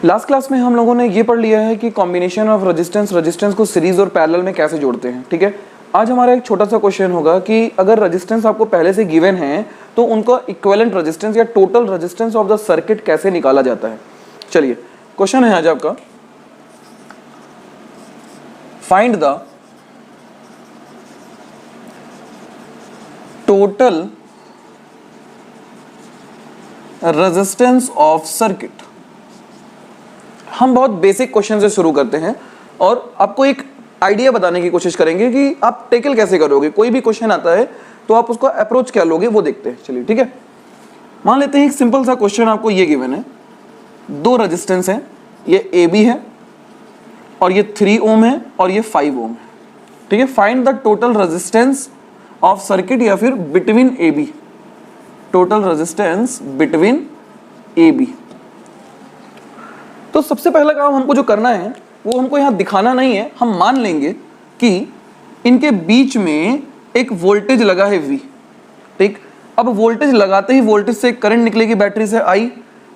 Last class में हम लोगों ने ये पढ़ लिया है कि कॉम्बिनेशन ऑफ रेजिस्टेंस को सीरीज और पैरेलल में कैसे जोड़ते हैं। ठीक है, आज हमारा एक छोटा सा क्वेश्चन होगा कि अगर रेजिस्टेंस आपको पहले से गिवन है तो उनका इक्विवेलेंट रेजिस्टेंस या total resistance of the circuit कैसे निकाला जाता है। चलिए क्वेश्चन है आज आपका, find the total resistance of circuit. हम बहुत बेसिक क्वेश्चन से शुरू करते हैं और आपको एक आइडिया बताने की कोशिश करेंगे कि आप टेकल कैसे करोगे। कोई भी क्वेश्चन आता है तो आप उसको अप्रोच क्या लोगे वो देखते हैं। चलिए ठीक है, मान लेते हैं एक सिंपल सा क्वेश्चन आपको ये गिवन है, दो रेजिस्टेंस हैं, ये ए बी है और ये 3 ओम है और ये 5 ओम है। ठीक है, find the total resistance of circuit या फिर between A B, total resistance between A B. तो सबसे पहला काम हमको जो करना है वो हमको यहाँ दिखाना नहीं है, हम मान लेंगे कि इनके बीच में एक वोल्टेज लगा है V। ठीक, अब वोल्टेज लगाते ही वोल्टेज से करंट निकलेगी बैटरी से I,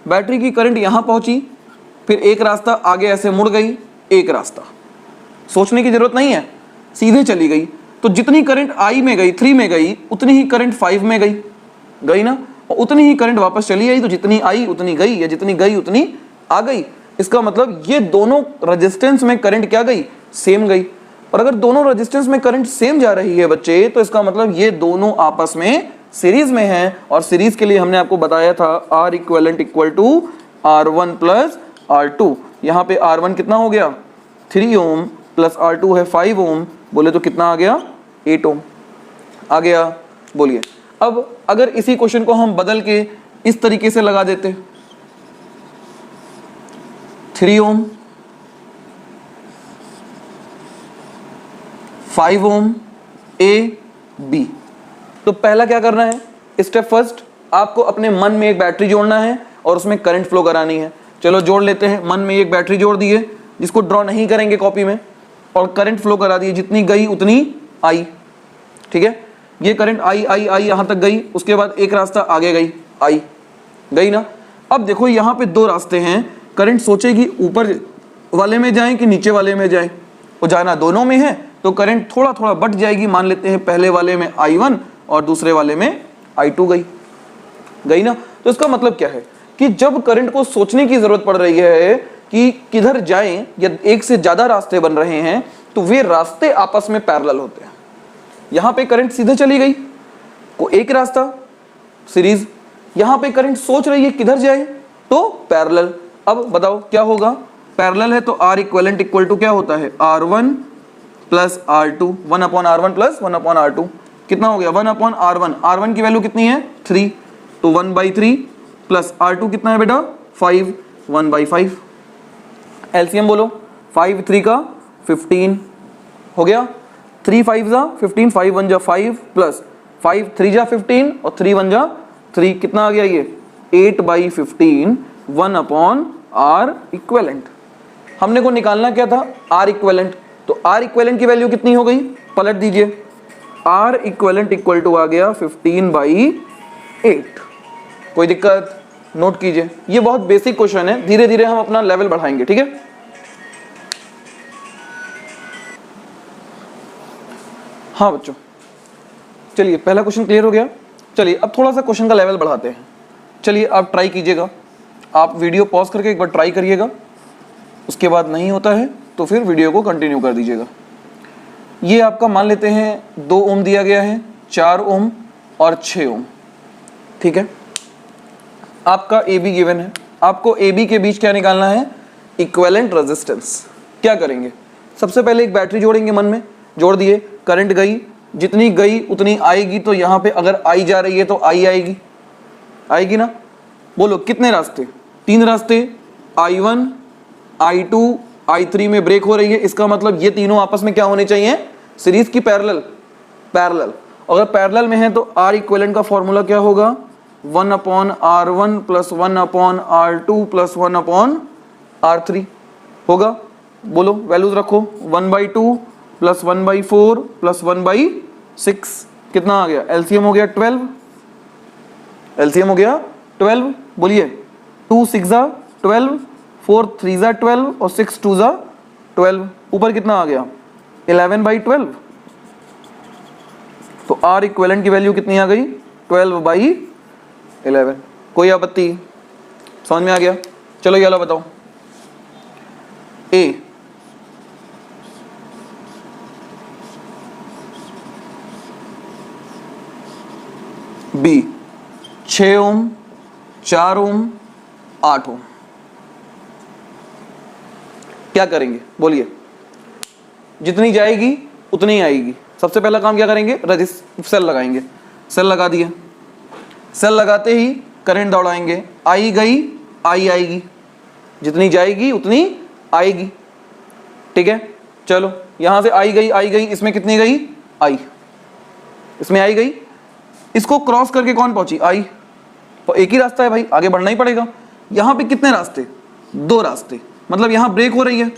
बैटरी की करंट यहाँ पहुंची, फिर एक रास्ता आगे ऐसे मुड़ गई, एक रास्ता, सोचने की जरूरत नहीं है, सीधे चली गई। तो जितनी करंट I में गई 3 में गई उतनी ही करंट 5 में गई ना, और उतनी ही करंट वापस चली आई। तो जितनी आई उतनी गई या जितनी गई उतनी आ गई। इसका मतलब ये दोनों रेजिस्टेंस में करंट क्या गई, सेम गई। और अगर दोनों रेजिस्टेंस में करंट सेम जा रही है बच्चे, तो इसका मतलब ये दोनों आपस में सीरीज में हैं। और सीरीज के लिए हमने आपको बताया था R equivalent equal to R1 plus R2। यहाँ पे R1 कितना हो गया 3 ओम प्लस R2 है 5 ओम, बोले तो कितना आ गया 8 ओम आ गया। बोलिए अब अगर इसी क्वेश्चन को हम बदल के इस तरीके से लगा देते, 3 ओम 5 ओम ए बी, तो पहला क्या करना है, स्टेप फर्स्ट आपको अपने मन में एक बैटरी जोड़ना है और उसमें करंट फ्लो करानी है। चलो जोड़ लेते हैं, मन में एक बैटरी जोड़ दिए जिसको ड्रॉ नहीं करेंगे कॉपी में, और करंट फ्लो करा दिए, जितनी गई उतनी आई। ठीक है, ये करंट आई आई आई यहां तक गई, उसके बाद एक रास्ता आगे गई, आई गई ना। अब देखो यहाँ पे दो रास्ते हैं, करंट सोचेगी ऊपर वाले में जाएं कि नीचे वाले में जाएं, वो जाना दोनों में है तो करंट थोड़ा थोड़ा बढ़ जाएगी। मान लेते हैं पहले वाले में I1 और दूसरे वाले में I2 गई ना। तो इसका मतलब क्या है कि जब करंट को सोचने की जरूरत पड़ रही है कि किधर जाएं या एक से ज्यादा रास्ते बन रहे हैं, तो वे रास्ते आपस में पैरेलल होते हैं। यहां पे करंट सीधे चली गई, को एक रास्ता सीरीज, यहां पे करंट सोच रही है किधर जाए तो पैरेलल। अब बताओ क्या होगा, पैरेलल है तो R इक्विवेलेंट इक्वल टू क्या होता है R1 plus R2, 1/R1 plus 1/R2 कितना हो गया 1/R1। R1 की वैल्यू कितनी है 3, तो 1/3 प्लस R2 कितना है बेटा 5, 1/5। एलसीएम बोलो, 5 3 का 15 हो गया, 3 5 जा 15, 5 1 जा 5 प्लस 5 3 जा 15 और 3 1 जा 3, कितना आ गया ये 8/15, 1/R इक्विवेलेंट। हमने को निकालना क्या था R इक्विवेलेंट, तो R इक्विवेलेंट की वैल्यू कितनी हो गई, पलट दीजिए, R इक्विवेलेंट इक्वल टू आ गया 15/8। कोई दिक्कत, नोट कीजिए, ये बहुत बेसिक क्वेश्चन है, धीरे धीरे हम अपना लेवल बढ़ाएंगे। ठीक है, हाँ बच्चों, चलिए पहला क्वेश्चन क्लियर हो गया। चलिए अब थोड़ा सा क्वेश्चन का लेवल बढ़ाते हैं। चलिए आप ट्राई कीजिएगा, आप वीडियो पॉज करके एक बार ट्राई करिएगा, उसके बाद नहीं होता है तो फिर वीडियो को कंटिन्यू कर दीजिएगा। ये आपका मान लेते हैं 2 ओम दिया गया है, 4 ओम और 6 ओम। ठीक है, आपका ए बी गिवन है, आपको ए बी के बीच क्या निकालना है, इक्विवेलेंट रेजिस्टेंस। क्या करेंगे, सबसे पहले एक बैटरी जोड़ेंगे, मन में जोड़ दिए, करंट गई, जितनी गई उतनी आएगी। तो यहाँ पे अगर आई जा रही है तो आई आएगी ना। बोलो कितने रास्ते, 3 रास्ते, I1 I2 I3 में ब्रेक हो रही है, इसका मतलब ये तीनों आपस में क्या होने चाहिए, सीरीज की पैरेलल। अगर पैरेलल में है तो R इक्विवेलेंट का फॉर्मूला क्या होगा, 1/R1 plus 1/R2 plus 1/R3 होगा। बोलो वैल्यूज रखो, 1/2 प्लस 1/4 प्लस 1/6 कितना आ गया, एलसीएम हो गया 12, एलसीएम हो गया 12। बोलिए 2 6 12, 4 3 ज़ा 12 और 6 2 ज़ा 12, ऊपर कितना आ गया 11/12। तो R इक्विवेलेंट की वैल्यू कितनी आ गई 12/11। कोई आपत्ति, समझ में आ गया? चलो ये वाला बताओ। A B 6 ओम 4 ओम 8 ओम, क्या करेंगे बोलिए? जितनी जाएगी उतनी ही आएगी। सबसे पहला काम क्या करेंगे, सेल लगाएंगे। सेल लगा दिए, सेल लगाते ही करंट दौड़ाएंगे, आई गई आई आएगी, जितनी जाएगी उतनी आएगी। ठीक है, चलो यहां से आई गई, इसमें कितनी गई आई, इसमें आई गई, इसको क्रॉस करके कौन पहुंची आई, तो एक ही रास्ता है भाई, आगे बढ़ना ही पड़ेगा। यहां पे कितने रास्ते, दो रास्ते, मतलब यहां ब्रेक हो रही है,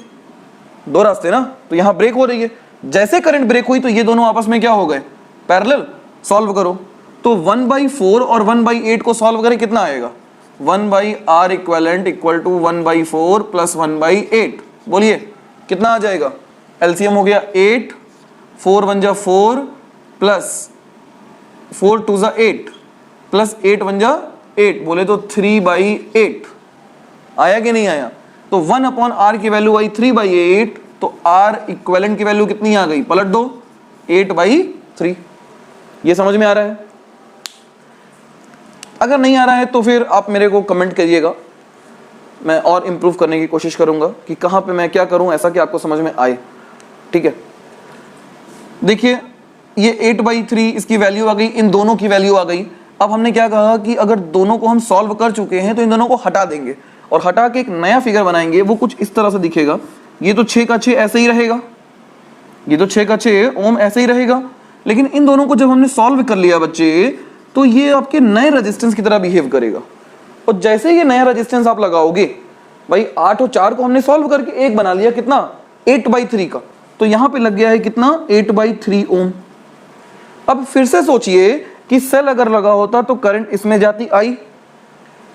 दो रास्ते ना, तो यहां ब्रेक हो रही है। जैसे करंट ब्रेक हुई तो ये दोनों आपस में क्या हो गए, पैरेलल। सॉल्व करो तो 1/4 और 1/8 को सॉल्व करें कितना आएगा, 1/R equivalent equal to 1/4 plus 1/8। बोलिए कितना आ जाएगा, एलसीएम हो गया 8, 4 1 जा 4 प्लस 4 2 जा 8 प्लस 8 1 जा 8, बोले तो 3/8 आया कि नहीं आया? तो 1/R की वैल्यू आई 3/8, तो R इक्विवेलेंट की वैल्यू कितनी आ गई, पलट दो 8/3। ये समझ में आ रहा है? अगर नहीं आ रहा है तो फिर आप मेरे को कमेंट करिएगा, मैं और इम्प्रूव करने की कोशिश करूंगा कि कहाँ पे मैं क्या करूं ऐसा कि आपको समझ में आए। ठीक है, देखिए ये 8/3 इसकी वैल्यू आ गई, इन दोनों की वैल्यू आ गई। अब हमने क्या कहा कि अगर दोनों को हम सॉल्व कर चुके हैं तो इन दोनों को हटा देंगे और हटा के एक नया फिगर बनाएंगे, वो कुछ इस तरह से दिखेगा। ये तो 6 का 6 ऐसे ही रहेगा, ये तो 6 का 6 ओम ऐसे ही रहेगा, लेकिन इन दोनों को जब हमने सॉल्व कर लिया बच्चे, तो ये आपके नए रेजिस्टेंस की तरह बिहेव करेगा। और जैसे ये नया रेजिस्टेंस आप लगाओगे, भाई 8 और 4 को हमने सॉल्व करके एक बना लिया, कितना 8/3 का, तो यहां पे लग गया है कितना 8/3 ओम। अब फिर से सोचिए कि सेल अगर लगा होता तो करंट इसमें जाती आई,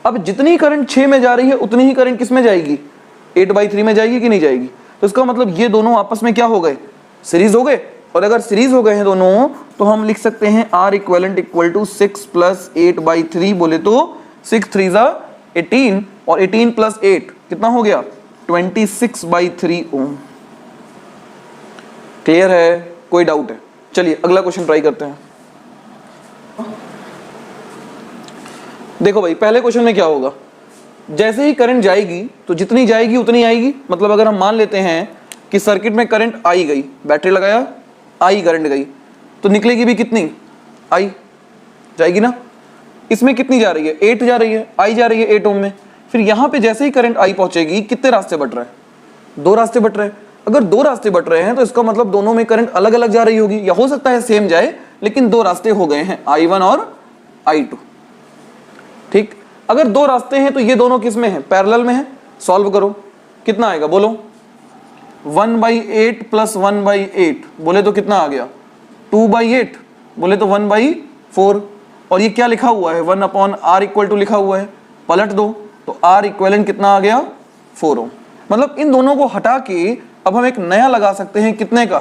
अब जितनी करंट 6 में जा रही है उतनी ही करंट किस में जाएगी, 8/3 में जाएगी कि नहीं जाएगी? तो इसका मतलब ये दोनों आपस में क्या हो गए, सीरीज हो गए। और अगर सीरीज हो गए हैं दोनों तो हम लिख सकते हैं R equivalent equal to 6 plus 8/3, बोले तो 6 3 ज़ा 18 और 18 प्लस 8 कितना हो गया 26/3 ओम। क्लियर है, कोई डाउट है? चलिए अगला क्वेश्चन ट्राई करते हैं। देखो भाई पहले क्वेश्चन में क्या होगा, जैसे ही करंट जाएगी तो जितनी जाएगी उतनी आएगी। मतलब अगर हम मान लेते हैं कि सर्किट में करंट आई गई, बैटरी लगाया आई करंट गई, तो निकलेगी भी कितनी आई, जाएगी ना। इसमें कितनी जा रही है 8 जा रही है, आई जा रही है 8 ओम में। फिर यहां पे जैसे ही करंट आई पहुंचेगी कितने रास्ते बट रहे हैं, दो रास्ते बट रहे हैं। अगर दो रास्ते बट रहे हैं तो इसका मतलब दोनों में करंट अलग अलग जा रही होगी, या हो सकता है सेम जाए लेकिन दो रास्ते हो गए हैं I1 और I2। ठीक, अगर दो रास्ते हैं तो ये दोनों किस में है, पैरेलल में है। सॉल्व करो कितना आएगा बोलो, 1/8 प्लस 1/8 बोले तो कितना आ गया 2/8, बोले तो 1/4। और ये क्या लिखा हुआ है 1/R इक्वल टू लिखा हुआ है, पलट दो तो R इक्विवेलेंट कितना आ गया 4 ओम। मतलब इन दोनों को हटा के अब हम एक नया लगा सकते हैं, कितने का,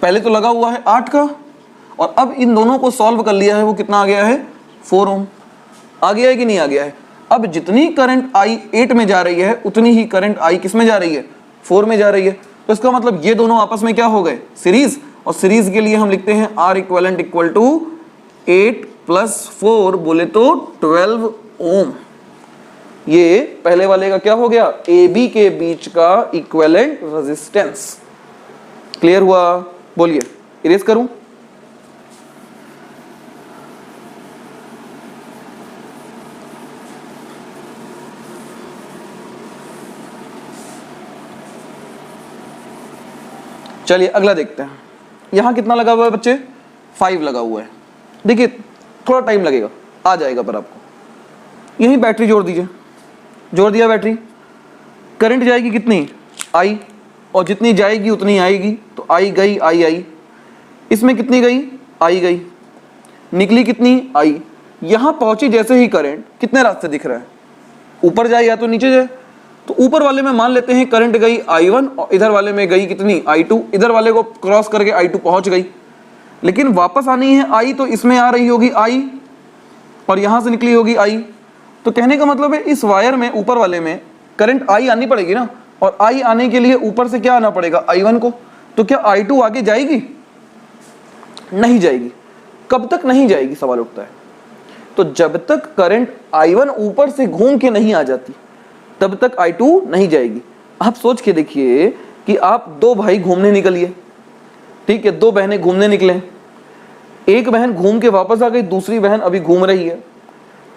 पहले तो लगा हुआ है 8 का, और अब इन दोनों को सॉल्व कर लिया है, वो कितना आ गया है 4 ओम। आ गया है कि नहीं आ गया है? अब जितनी करंट आई 8 में जा रही है उतनी ही करंट आई किस में जा रही है 4 में जा रही है। तो इसका मतलब ये दोनों आपस में क्या हो गए, सीरीज। और सीरीज के लिए हम लिखते हैं R equivalent equal to 8 plus 4 बोले तो 12 ओम। ये पहले वाले का क्या हो गया, AB के बीच का इक्विवेलेंट रेजिस्टेंस। क्लियर हुआ? बोलिए इरेज करूं? चलिए अगला देखते हैं। यहां कितना लगा हुआ है बच्चे, 5 लगा हुआ है। देखिए थोड़ा टाइम लगेगा, आ जाएगा पर आपको। यही बैटरी जोड़ दीजिए, जोड़ दिया बैटरी, करंट जाएगी कितनी आई, और जितनी जाएगी उतनी आएगी, तो आई गई आई आई, इसमें कितनी गई आई गई, निकली कितनी आई। यहां पहुंची जैसे ही करंट, कितने रास्ते दिख रहे हैं ऊपर जाए या तो नीचे जाए। तो ऊपर वाले में मान लेते हैं करंट गई I1 और इधर वाले में गई कितनी I2, इधर वाले को क्रॉस करके I2 पहुंच गई, लेकिन वापस आनी है I तो इसमें आ रही होगी I और यहां से निकली होगी I। तो कहने का मतलब है इस वायर में ऊपर वाले में करंट I आनी पड़ेगी ना, और I आने के लिए ऊपर से क्या आना पड़ेगा I1 को। तो क्या I2 आगे जाएगी? नहीं जाएगी। कब तक नहीं जाएगी सवाल उठता है। तो जब तक करंट I1 ऊपर से घूम के नहीं आ जाती तब तक I2 नहीं जाएगी। आप सोच के देखिए कि आप दो भाई घूमने निकलिए, ठीक है, दो बहनें घूमने निकले, एक बहन घूम के वापस आ गई, दूसरी बहन अभी घूम रही है,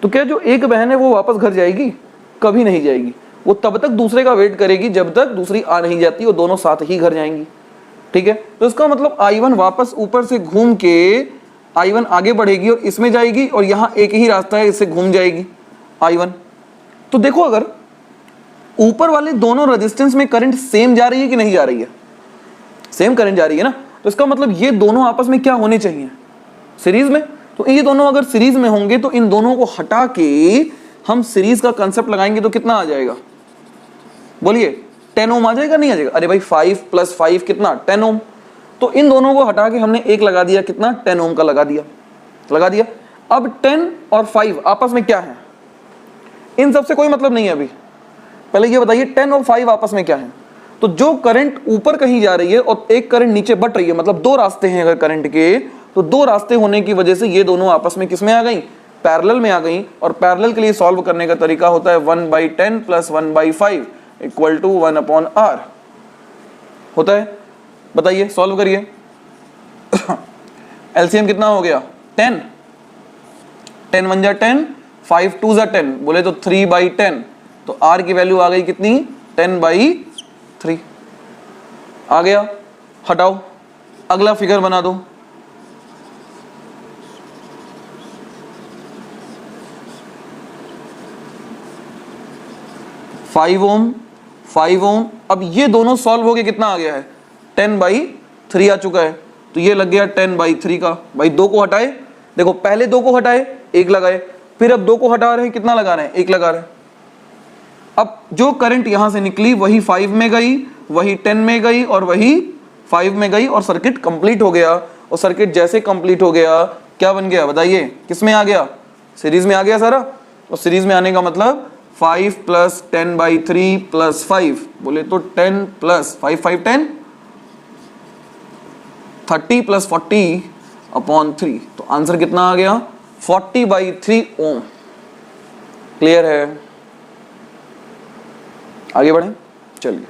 तो क्या जो एक बहन है वो वापस घर जाएगी? कभी नहीं जाएगी। वो तब तक दूसरे का वेट करेगी जब तक दूसरी आ नहीं जाती, वो दोनों साथ ही घर जाएंगी, ठीक है। तो इसका मतलब I1 वापस ऊपर से घूम के I1 आगे बढ़ेगी और इसमें जाएगी, और यहाँ एक ही रास्ता है, इससे घूम जाएगी I1। तो देखो अगर ऊपर वाले दोनों रेजिस्टेंस में करंट सेम जा रही है कि नहीं जा रही है? सेम करंट जा रही है ना, तो इसका मतलब ये दोनों आपस में क्या होने चाहिए? सीरीज में। तो ये दोनों अगर सीरीज में होंगे तो इन दोनों को हटा के हम सीरीज का कंसेप्ट लगाएंगे तो कितना आ जाएगा? बोलिए 10 ओम आ जाएगा नहीं आ जाएगा? अरे भाई 5 + 5 कितना? 10 ओम। तो इन दोनों को हटा के हमने एक लगा दिया, कितना? 10 ओम का लगा दिया। अब 10 और 5 आपस में क्या है? इन सबसे कोई मतलब नहीं है अभी। पहले ये बताइए 10 और 5 आपस में क्या है? तो जो करंट ऊपर कहीं जा रही है और एक करंट नीचे बट रही है, मतलब दो रास्ते हैं अगर करंट के, तो दो रास्ते होने की वजह से ये दोनों आपस में किसमें आ गई? पैरेलल में आ गई। और पैरेलल के लिए सॉल्व करने का तरीका होता है 1/10 + 1/5 = 1/r होता है। बताइए, सॉल्व करिए। एलसीएम कितना हो गया? 10 1 जा 10, 5 2 जा 10, बोले तो 3/10। तो r की वैल्यू आ गई कितनी? 10/3 आ गया। हटाओ, अगला फिगर बना दो। Five ohm. अब ये दोनों सॉल्व हो गए, कितना आ गया है? 10/3 आ चुका है। तो ये लग गया 10/3 का। भाई दो को हटाए, देखो पहले दो को हटाए, एक लगाए, फिर अब दो को हटा रहे हैं, कितना लगा रहे हैं? एक लगा रहे हैं। अब जो करंट यहां से निकली वही 5 में गई, वही 10 में गई और वही 5 में गई, और सर्किट कंप्लीट हो गया। और सर्किट जैसे कंप्लीट हो गया क्या बन गया? बताइए, किस में आ गया? सीरीज में आ गया सारा। और सीरीज में आने का मतलब 5 + 10/3 + 5, बोले तो 10 + 5 5 10, 30 + 40/3। तो आंसर कितना आ गया? 40/3 ओम। क्लियर है? आगे बढ़े, चलिए।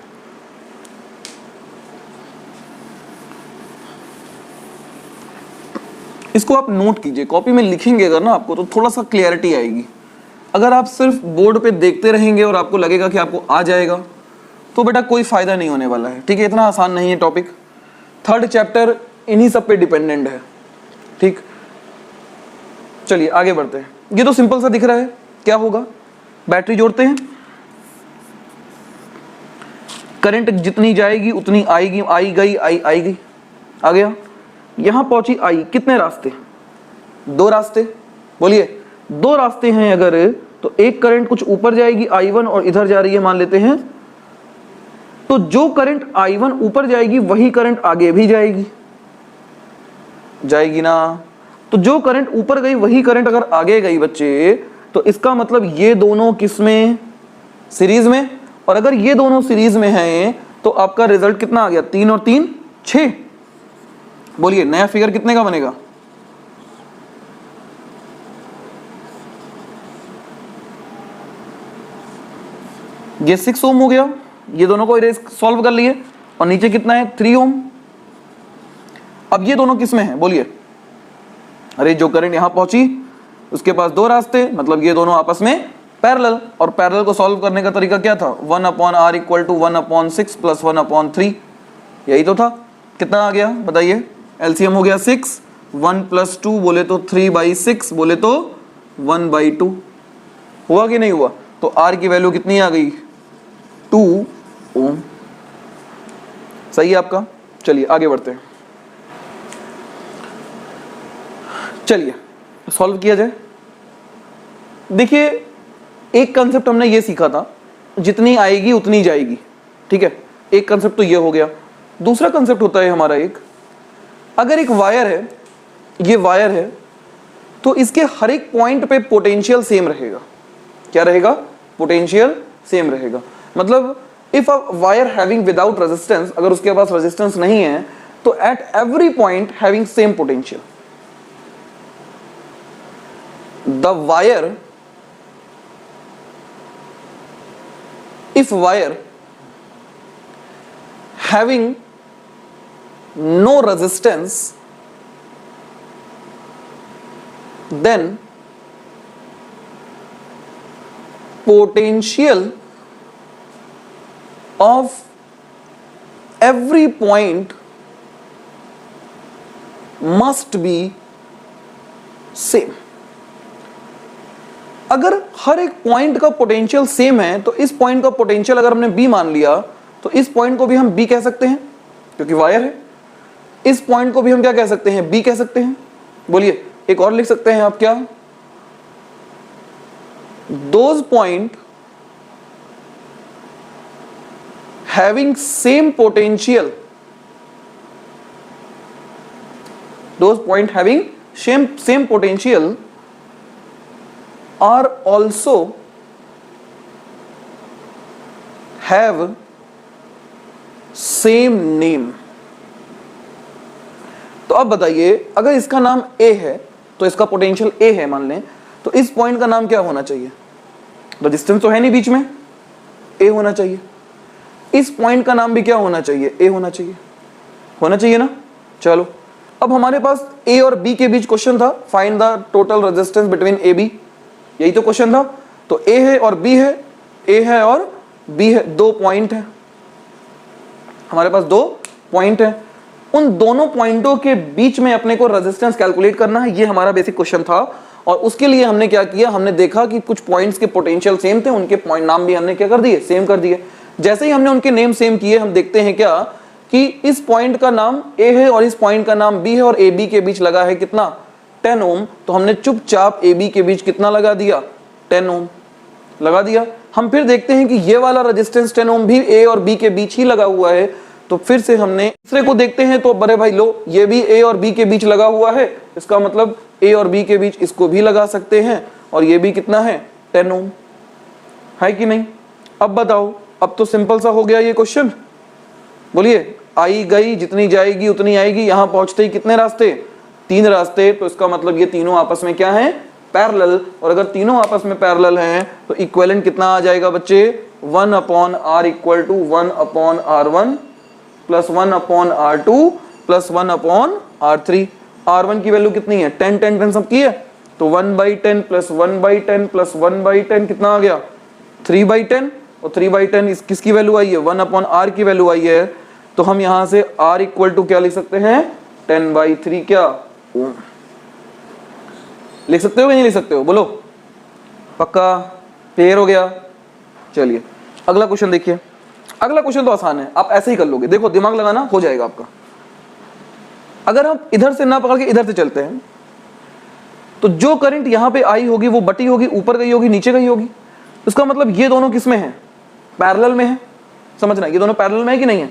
इसको आप नोट कीजिए, कॉपी में लिखेंगे अगर ना आपको, तो थोड़ा सा क्लियरिटी आएगी। अगर आप सिर्फ बोर्ड पे देखते रहेंगे और आपको लगेगा कि आपको आ जाएगा, तो बेटा कोई फायदा नहीं होने वाला है, ठीक है। इतना आसान नहीं है टॉपिक। 3rd चैप्टर इन्हीं सब पे डिपेंडेंट है, ठीक। चलिए आगे बढ़ते हैं। ये तो सिंपल सा दिख रहा है। क्या होगा? बैटरी जोड़ते हैं, करंट जितनी जाएगी उतनी आएगी, आई गई, आ गया। यहां पहुंची आई, कितने रास्ते? 2 रास्ते। बोलिए, 2 रास्ते हैं अगर, तो एक करंट कुछ ऊपर जाएगी I1 और इधर जा रही है मान लेते हैं, तो जो करंट I1 ऊपर जाएगी वही करंट आगे भी जाएगी ना। तो जो करंट ऊपर गई वही करंट अगर आगे गई बच्चे, तो इसका मतलब ये दोनों किसमें? सीरीज में। और अगर ये दोनों सीरीज में हैं तो आपका रिजल्ट कितना आ गया? 3 और 3 6। बोलिए नया फिगर कितने का बनेगा? ये 6 ओम हो गया। ये दोनों को इरेज सॉल्व कर लिए। और नीचे कितना है? 3 ओम। अब ये दोनों किस में है? बोलिए। अरे जो करंट यहां पहुंची उसके पास 2 रास्ते, मतलब ये दोनों आपस में पैरेलल। और पैरेलल को सॉल्व करने का तरीका क्या था? 1/r = 1/6 + 1/3। यही तो था। कितना आ गया बताइए? एलसीएम हो गया 6, 1 + 2 बोले तो 3/6, बोले तो 1/2। हुआ कि नहीं हुआ? तो R की वैल्यू कितनी आ गई? 2 ओम। सही है आपका। चलिए आगे बढ़ते हैं। चलिए सॉल्व किया जाए। देखिए एक कंसेप्ट हमने ये सीखा था, जितनी आएगी उतनी जाएगी, ठीक है, एक कंसेप्ट तो ये हो गया। दूसरा कंसेप्ट होता है हमारा एक, अगर एक वायर है, ये वायर है, तो इसके हर एक पॉइंट पे पोटेंशियल सेम रहेगा। क्या रहेगा? पोटेंशियल सेम रहेगा। मतलब if a wire having without resistance, अगर उसके पास रेजिस्टेंस नहीं है, तो at every point having same potential, the wire, if wire having no resistance, then potential of every point must be same. अगर हर एक पॉइंट का पोटेंशियल सेम है, तो इस पॉइंट का पोटेंशियल अगर हमने B मान लिया, तो इस पॉइंट को भी हम B कह सकते हैं क्योंकि वायर है। इस पॉइंट को भी हम क्या कह सकते हैं? B कह सकते हैं। बोलिए, एक और लिख सकते हैं आप, क्या? Those point having same potential, those point having same potential are also have same name। तो अब बताइए, अगर इसका नाम A है तो इसका पोटेंशियल A है मान लें, तो इस पॉइंट का नाम क्या होना चाहिए? रेजिस्टेंस तो है नहीं बीच में, A होना चाहिए। इस पॉइंट का नाम भी क्या होना चाहिए? A होना चाहिए, होना चाहिए ना। चलो, अब हमारे पास A और B के बीच क्वेश्चन था, find the total resistance between A B, यही तो क्वेश्चन था। तो A है और B है, A है और B है, दो पॉइंट है हमारे पास, दो पॉइंट है। उन दोनों पॉइंटों के बीच में अपने को रेजिस्टेंस कैलकुलेट करना है, ये हमारा बेसिक क्वेश्चन था। और उसके लिए हमने क्या किया, हमने देखा कि कुछ पॉइंट्स के पोटेंशियल सेम थे, उनके पॉइंट नाम भी हमने क्या कर दिए? सेम कर दिए। जैसे ही हमने उनके नेम सेम किए, हम देखते हैं क्या कि इस पॉइंट का नाम A है और इस पॉइंट का नाम B है, और AB के बीच लगा है कितना? 10 ओम। तो हमने चुपचाप AB के बीच कितना लगा दिया? 10 ओम लगा दिया। हम फिर देखते हैं कि ये वाला रेजिस्टेंस 10 ओम भी A और B के बीच ही लगा हुआ है, तो फिर से हमने दूसरे को देखते हैं, तो बड़े भाई लो, ये भी A और B के बीच लगा हुआ है, इसका मतलब A और B के बीच इसको भी लगा सकते हैं, और ये भी कितना है? 10 ओम है कि नहीं? अब बताओ, अब तो सिंपल सा हो गया ये क्वेश्चन। बोलिए, आई गई, जितनी जाएगी उतनी आएगी। यहां पहुंचते ही कितने रास्ते? 3 रास्ते। तो इसका मतलब ये तीनों आपस में क्या है? पैरेलल। और अगर तीनों आपस में पैरेलल हैं तो इक्विवेलेंट कितना आ जाएगा बच्चे? 1/r equal to 1/r1 plus 1/r2 plus 1/r3। r1 की वैल्यू कितनी है? 10 10 10 सब की है, तो 1/10 प्लस 1/10 प्लस 1/10 कितना आ गया? 3/10। और 3/10 किसकी वैल्यू आई है? 1/r की वैल्यू आई है। तो हम यहां से r इक्वल टू क्या लिख सकते हैं? 10/3 क्या ओम लिख सकते हो कि नहीं लिख सकते हो? बोलो, पक्का? क्लियर हो गया? चलिए अगला क्वेश्चन देखिए। अगला क्वेश्चन तो आसान है, आप ऐसे ही कर लोगे। देखो, दिमाग लगाना, हो जाएगा आपका। अगर हम इधर से ना पकड़ के इधर से चलते हैं, तो जो करंट यहां पे आई होगी वो बटी होगी, ऊपर गई होगी, नीचे गई होगी। इसका मतलब ये दोनों किस में है? पैरेलल में है। समझना, ये दोनों पैरेलल में है कि नहीं है?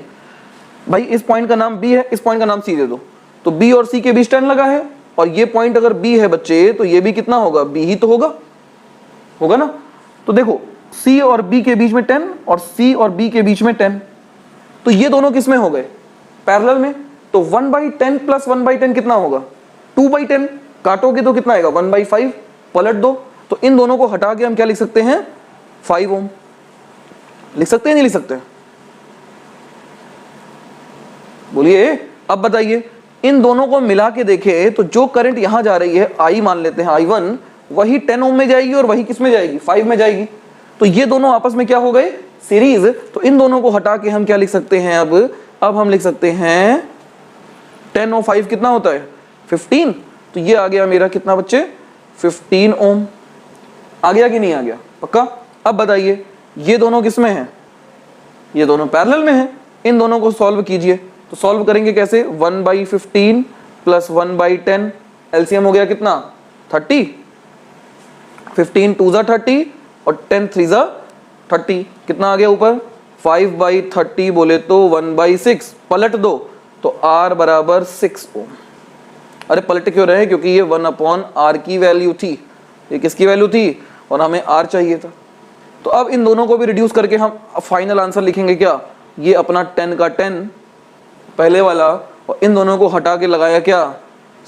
भाई इस पॉइंट का नाम B है, इस पॉइंट का नाम C दे दो, तो B और C के बीच 10 लगा है, और ये पॉइंट अगर B है बच्चे, तो ये भी कितना होगा? B ही तो होगा, होगा ना। तो देखो, C और B के बीच में 10 और C और B के बीच में 10, तो ये दोनों किस में हो गए? पैरेलल में। तो 1/10 प्लस 1/10 कितना होगा? 2/10। काटोगे तो कितना आएगा? 1/5। पलट दो, तो इन दोनों को हटा के हम क्या लिख सकते हैं? 5 ओम लिख सकते हैं, नहीं लिख सकते? बोलिए, अब बताइए, इन दोनों को मिला के देखे तो जो करंट यहां जा रही है, I मान लेते हैं I1, वही 10 ओम में जाएगी और वही किस में जाएगी? 5 में जाएगी। तो ये दोनों आपस में क्या हो गए? सीरीज। तो इन दोनों को हटा के हम क्या लिख सकते हैं? अब हम लिख सकते हैं 10 और 5 कितना होता है? 15। तो ये आ गया मेरा कितना बच्चे? 15 ओम। आ गया कि नहीं आ गया? पक्का? अब बताइए, ये दोनों किस में हैं? ये दोनों पैरेलल में हैं। इन दोनों को सॉल्व कीजिए। तो सॉल्व करेंगे कैसे? 1/15 प्लस 1/10, एलसीएम हो गया कितना? 30। 15 2 जा 30, और 10 3 ज़ा 30, कितना आ गया ऊपर 5/30 बोले तो 1/6, पलट दो तो R बराबर 6 ओम। अरे पलट क्यों रहे, क्योंकि ये 1/R की वैल्यू थी, ये किसकी वैल्यू थी और हमें R चाहिए था। तो अब इन दोनों को भी रिड्यूस करके हम फाइनल आंसर लिखेंगे क्या, ये अपना 10 का 10 पहले वाला, और इन दोनों को हटा के लगाया क्या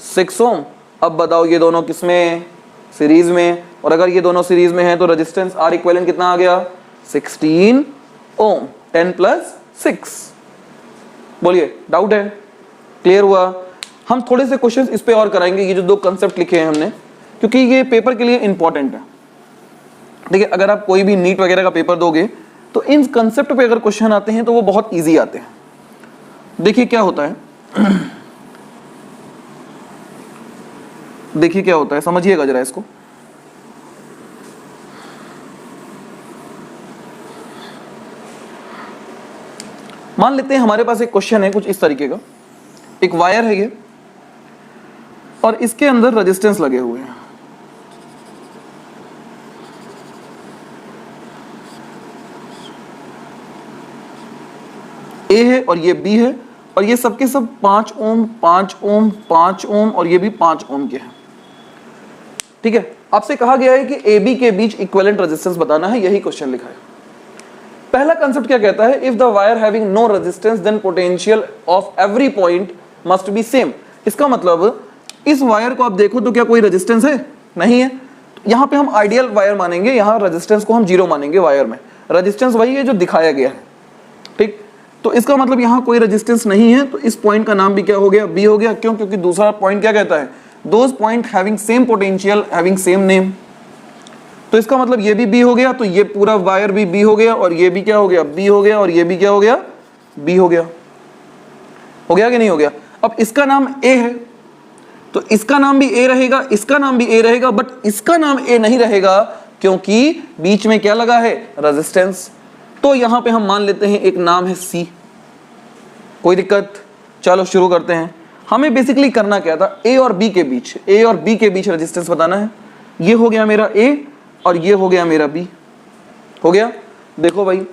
6 ओम। अब बताओ ये दोनों किसमें, सीरीज में, और अगर ये दोनों सीरीज में है तो रेजिस्टेंस R इक्विवेलेंट कितना आ गया 16 ओम, 10 + 6। बोलिए डाउट है, क्लियर हुआ। हम थोड़े से क्वेश्चंस इस पे और कराएंगे, ये जो दो कंसेप्ट लिखे हैं हमने, क्योंकि ये पेपर के लिए इंपॉर्टेंट है। ठीक है, अगर आप कोई भी नीट वगैरह का पेपर दोगे तो इन कंसेप्ट पे अगर क्वेश्चन आते हैं तो वो बहुत इजी आते हैं। देखिए क्या होता है देखिए क्या होता है, समझिएगा जरा इसको। मान लेते हैं हमारे पास एक क्वेश्चन है कुछ इस तरीके का, एक वायर है ये और इसके अंदर रेजिस्टेंस लगे हुए हैं। ए है और ये बी है, और ये सबके सब 5 ओम 5 ओम 5 ओम और ये भी 5 ओम के हैं। ठीक है, आपसे कहा गया है कि ए बी के बीच इक्विवेलेंट रेजिस्टेंस बताना है, यही क्वेश्चन लिखा है। पहला कंसेप्ट क्या कहता है, if the wire having no resistance then potential of every point must be same. इसका मतलब इस वायर को आप देखो तो क्या कोई रेजिस्टेंस है, नहीं है। तो यहां पे हम आइडियल वायर मानेंगे, यहां रेजिस्टेंस को हम 0 मानेंगे। वायर में रेजिस्टेंस वही है जो दिखाया गया है। ठीक, तो इसका मतलब यहां कोई रेजिस्टेंस नहीं है, तो इस पॉइंट का नाम भी क्या हो गया, बी हो गया। क्यों, क्योंकि दूसरा पॉइंट क्या कहता है, those point having same potential having same name. तो इसका मतलब ये भी बी हो गया, तो ये पूरा वायर भी बी हो गया, और ये भी क्या हो गया, बी हो गया, और ये भी क्या हो गया, बी हो गया। हो गया कि नहीं हो गया। अब इसका नाम ए है तो इसका नाम भी ए रहेगा, इसका नाम भी ए रहेगा, बट इसका नाम ए नहीं रहेगा क्योंकि बीच में क्या लगा है, रेजिस्टेंस। तो यहां पे हम मान लेते हैं एक नाम है सी। कोई दिक्कत, चलो शुरू करते हैं। हमें बेसिकली करना क्या था, ए और बी के बीच, ए और बी के बीच रेजिस्टेंस बताना है। ये हो गया मेरा ए और ये हो गया मेरा बी। हो गया, देखो भाई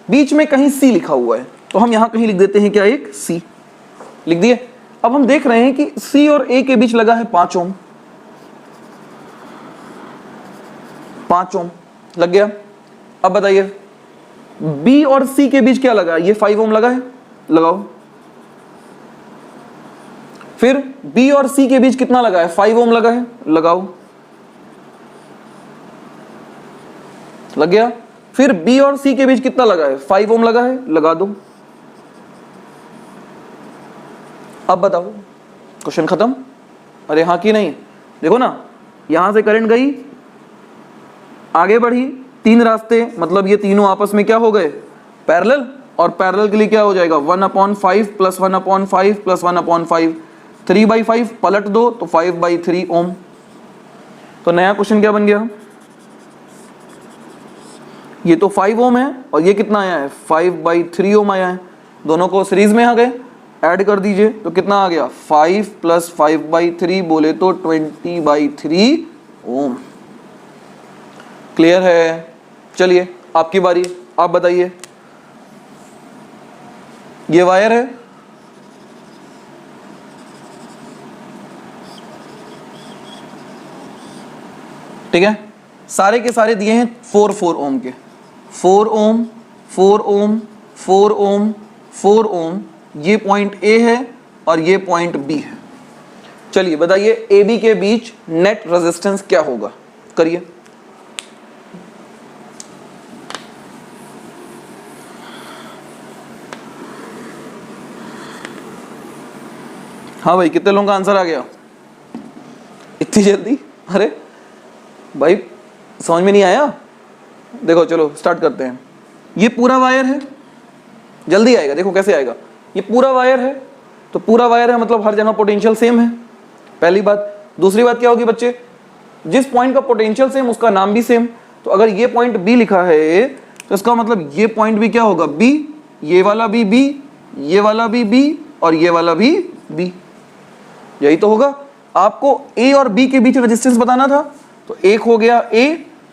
बीच में कहीं सी लिखा हुआ है, तो हम यहां कहीं लिख देते हैं क्या, एक सी लिख दिए। अब हम देख रहे हैं कि सी और ए के बीच लगा है 5 ओम, 5 ओम लग गया। अब बताइए बी और सी के बीच क्या लगा है, ये 5 ओम लगा है, लगाओ। फिर बी और सी के बीच कितना लगा है, 5 ओम लगा है, लगाओ, लग गया। फिर बी और सी के बीच कितना लगा है, 5 ओम लगा है, लगा दो। अब बताओ, क्वेश्चन खत्म। अरे हाँ कि नहीं, देखो ना, यहां से करंट गई, आगे बढ़ी, 3 रास्ते, मतलब ये तीनों आपस में क्या हो गए, पैरेलल, और पैरेलल के लिए क्या हो जाएगा 1/5 + 1/5 + 1/5, 3/5 पलट दो तो 5/3 ओम। तो नया क्वेश्चन क्या बन गया, ये तो 5 ओम है और ये कितना आया है, 5/3 ओम आया है। दोनों को सीरीज में आ गए, ऐड कर दीजिए तो कितना आ गया, 5 + 5/3 बोले तो 20/3 ओम। क्लियर है। चलिए आपकी बारी, आप बताइए। ये वायर है, ठीक है, सारे के सारे दिए हैं 4 ओम के, 4 ओम 4 ओम 4 ओम 4 ओम। ये पॉइंट ए है और ये पॉइंट बी है। चलिए बताइए ए बी के बीच नेट रेजिस्टेंस क्या होगा, करिए। हाँ भाई, कितने लोगों का आंसर आ गया इतनी जल्दी, अरे भाई समझ में नहीं आया। देखो चलो स्टार्ट करते हैं। ये पूरा वायर है, जल्दी आएगा, देखो कैसे आएगा। ये पूरा वायर है, तो पूरा वायर है मतलब हर जगह पोटेंशियल सेम है, पहली बात। दूसरी बात क्या होगी बच्चे, जिस पॉइंट का पोटेंशियल सेम उसका नाम भी सेम। तो अगर ये पॉइंट बी लिखा है तो इसका मतलब ये पॉइंट भी क्या होगा, बी, ये वाला भी बी, ये वाला भी बी और ये वाला भी बी, यही तो होगा। आपको ए और बी के बीच रेजिस्टेंस बताना था, तो एक हो गया ए